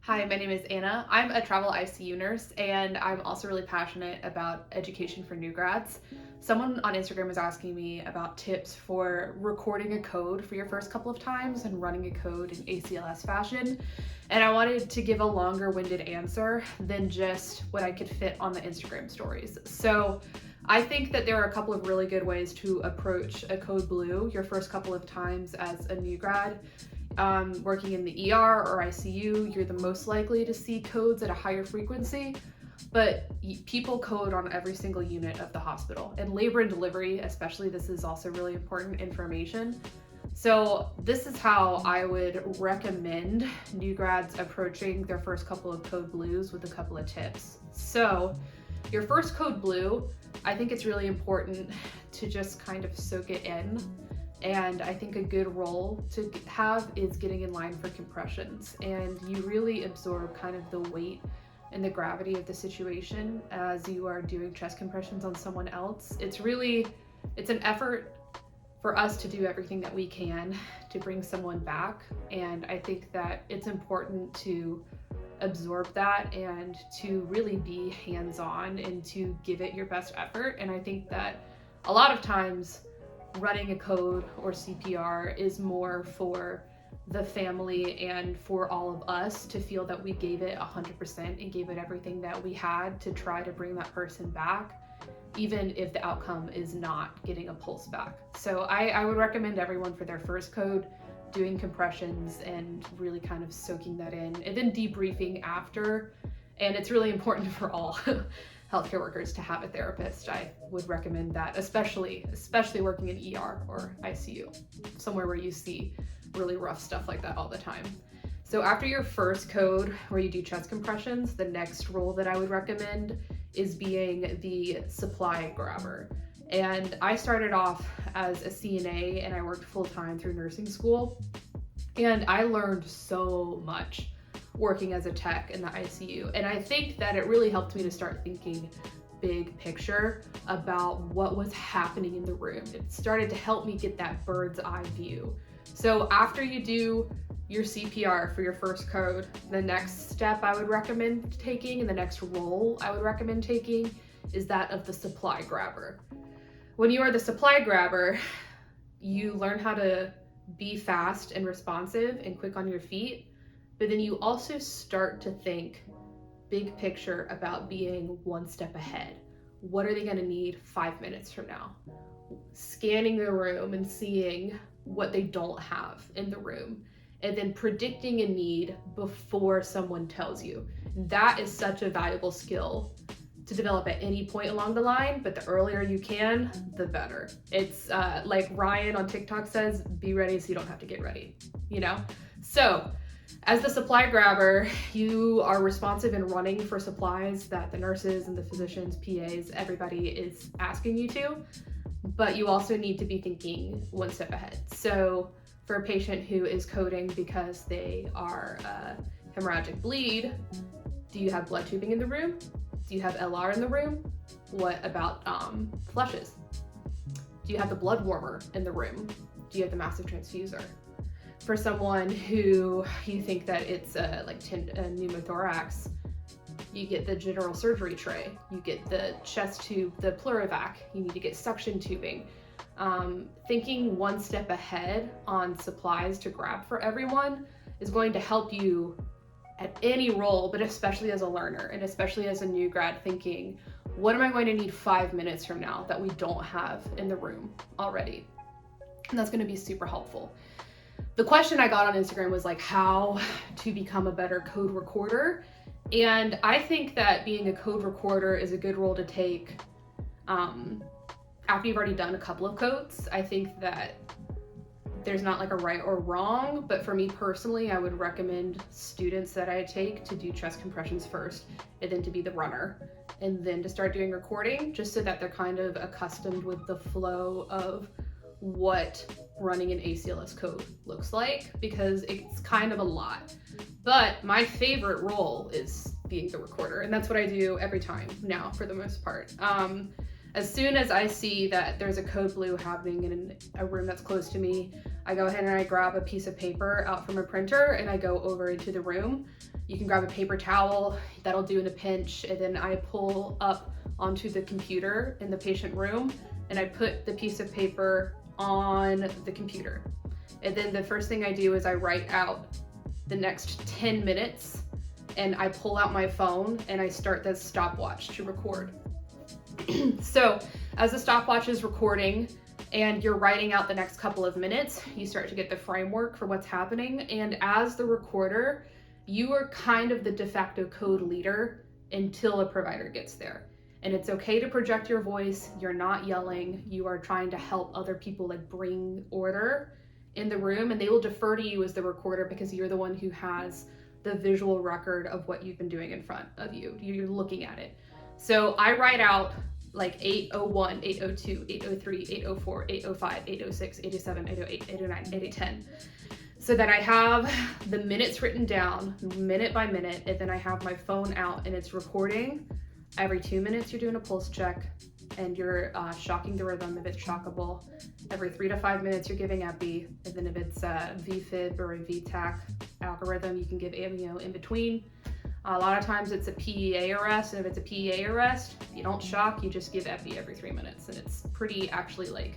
Hi, my name is Anna. I'm a travel ICU nurse, and I'm also really passionate about education for new grads. Someone on Instagram was asking me about tips for recording a code for your first couple of times and running a code in ACLS fashion. And I wanted to give a longer-winded answer than just what I could fit on the Instagram stories. So I think that there are a couple of really good ways to approach a code blue your first couple of times as a new grad. Working in the ER or ICU, you're the most likely to see codes at a higher frequency, but people code on every single unit of the hospital. And labor and delivery, especially, this is also really important information. So this is how I would recommend new grads approaching their first couple of code blues with a couple of tips. So your first code blue, I think it's really important to just kind of soak it in. And I think a good role to have is getting in line for compressions, and you really absorb kind of the weight and the gravity of the situation as you are doing chest compressions on someone else. It's an effort for us to do everything that we can to bring someone back, and I think that it's important to absorb that and to really be hands-on and to give it your best effort. And I think that a lot of times running a code or CPR is more for the family and for all of us to feel that we gave it 100% and gave it everything that we had to try to bring that person back, even if the outcome is not getting a pulse back. So I would recommend everyone for their first code doing compressions and really kind of soaking that in, and then debriefing after. And it's really important for all healthcare workers to have a therapist. I would recommend that, especially working in ER or ICU, somewhere where you see really rough stuff like that all the time. So after your first code where you do chest compressions, the next role that I would recommend is being the supply grabber. And I started off as a CNA and I worked full-time through nursing school, and I learned so much working as a tech in the ICU. And I think that it really helped me to start thinking big picture about what was happening in the room. It started to help me get that bird's eye view. So after you do your CPR for your first code, the next step I would recommend taking, and the next role I would recommend taking, is that of the supply grabber. When you are the supply grabber, you learn how to be fast and responsive and quick on your feet, but then you also start to think big picture about being one step ahead. What are they gonna need 5 minutes from now? Scanning the room and seeing what they don't have in the room, and then predicting a need before someone tells you. That is such a valuable skill to develop at any point along the line, but the earlier you can, the better. It's like Ryan on TikTok says, be ready so you don't have to get ready, you know? So as the supply grabber, you are responsive and running for supplies that the nurses and the physicians, PAs, everybody is asking you to, but you also need to be thinking one step ahead. So for a patient who is coding because they are hemorrhagic bleed, do you have blood tubing in the room? Do you have LR in the room? What about flushes? Do you have the blood warmer in the room? Do you have the massive transfuser? For someone who you think that it's a pneumothorax, you get the general surgery tray, you get the chest tube, the pleurovac, you need to get suction tubing. Thinking one step ahead on supplies to grab for everyone is going to help you at any role, but especially as a learner and especially as a new grad, thinking, what am I going to need 5 minutes from now that we don't have in the room already? And that's going to be super helpful. The question I got on Instagram was like how to become a better code recorder. And I think that being a code recorder is a good role to take after you've already done a couple of codes. I think that there's not like a right or wrong, but for me personally, I would recommend students that I take to do chest compressions first, and then to be the runner, and then to start doing recording, just so that they're kind of accustomed with the flow of what running an ACLS code looks like, because it's kind of a lot. But my favorite role is being the recorder, and that's what I do every time now for the most part. As soon as I see that there's a code blue happening in a room that's close to me, I go ahead and I grab a piece of paper out from a printer and I go over into the room. You can grab a paper towel, that'll do in a pinch, and then I pull up onto the computer in the patient room and I put the piece of paper on the computer. And then the first thing I do is I write out the next 10 minutes and I pull out my phone and I start the stopwatch to record. So as the stopwatch is recording and you're writing out the next couple of minutes, you start to get the framework for what's happening. And as the recorder, you are kind of the de facto code leader until a provider gets there. And it's okay to project your voice. You're not yelling. You are trying to help other people like bring order in the room, and they will defer to you as the recorder because you're the one who has the visual record of what you've been doing in front of you. You're looking at it. So I write out like 801, 802, 803, 804, 805, 806, 807, 808, 809, 810. So that I have the minutes written down minute by minute, and then I have my phone out and it's recording. Every 2 minutes you're doing a pulse check and you're shocking the rhythm if it's shockable. Every 3 to 5 minutes you're giving epi, and then if it's a VFib or a VTAC algorithm, you can give amnio in between. A lot of times it's a PEA arrest, and if it's a PEA arrest, you don't shock, you just give epi every 3 minutes, and it's pretty actually like,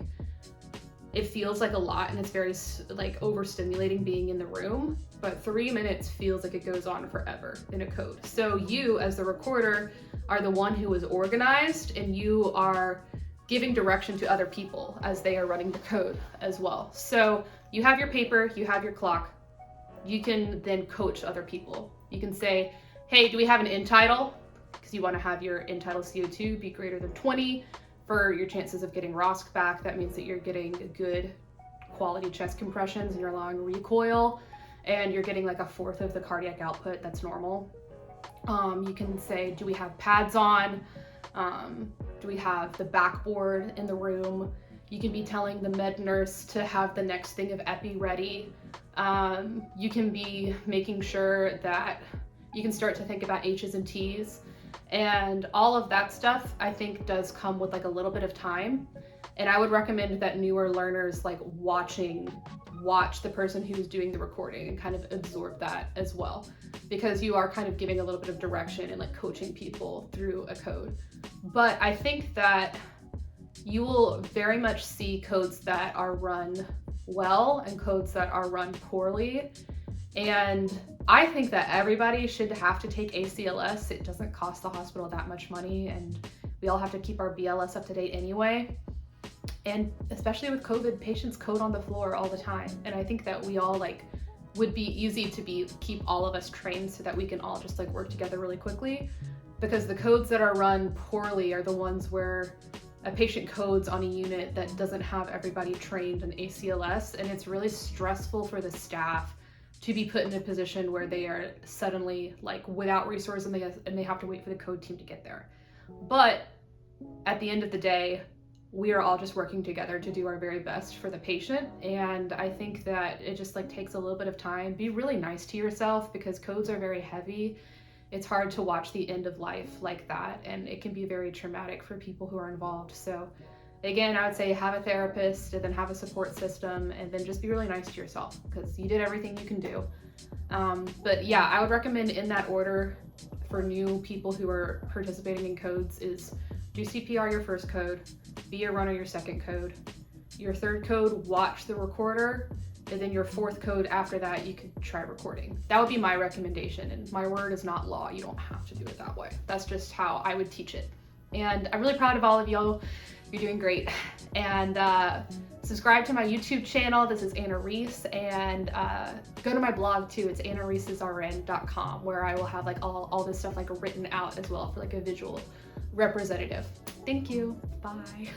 it feels like a lot and it's very like overstimulating being in the room, but 3 minutes feels like it goes on forever in a code. So you as the recorder are the one who is organized, and you are giving direction to other people as they are running the code as well. So you have your paper, you have your clock, you can then coach other people. You can say, hey, do we have an end title? Because you want to have your end title CO2 be greater than 20 for your chances of getting ROSC back. That means that you're getting good quality chest compressions and you're allowing recoil, and you're getting like a fourth of the cardiac output that's normal. You can say, do we have pads on? Do we have the backboard in the room? You can be telling the med nurse to have the next thing of epi ready. You can be making sure that you can start to think about H's and T's, and all of that stuff I think does come with like a little bit of time. And I would recommend that newer learners like watch the person who's doing the recording and kind of absorb that as well, because you are kind of giving a little bit of direction and like coaching people through a code. But I think that you will very much see codes that are run well and codes that are run poorly. And I think that everybody should have to take ACLS. It doesn't cost the hospital that much money, and we all have to keep our BLS up to date anyway. And especially with COVID, patients code on the floor all the time. And I think that we all like would be easy to keep all of us trained so that we can all just like work together really quickly, because the codes that are run poorly are the ones where a patient codes on a unit that doesn't have everybody trained in ACLS, and it's really stressful for the staff to be put in a position where they are suddenly like without resources and they have to wait for the code team to get there. But at the end of the day, we are all just working together to do our very best for the patient. And I think that it just like takes a little bit of time. Be really nice to yourself, because codes are very heavy. It's hard to watch the end of life like that, and it can be very traumatic for people who are involved. So again, I would say have a therapist, and then have a support system, and then just be really nice to yourself, because you did everything you can do. But yeah, I would recommend in that order for new people who are participating in codes is do CPR your first code, be a runner your second code, your third code, watch the recorder, and then your fourth code after that, you could try recording. That would be my recommendation, and my word is not law. You don't have to do it that way. That's just how I would teach it. And I'm really proud of all of y'all. You're doing great. And subscribe to my YouTube channel. This is Anna Reese. And go to my blog too. It's annareesesrn.com, where I will have like all this stuff like written out as well for like a visual representative. Thank you. Bye.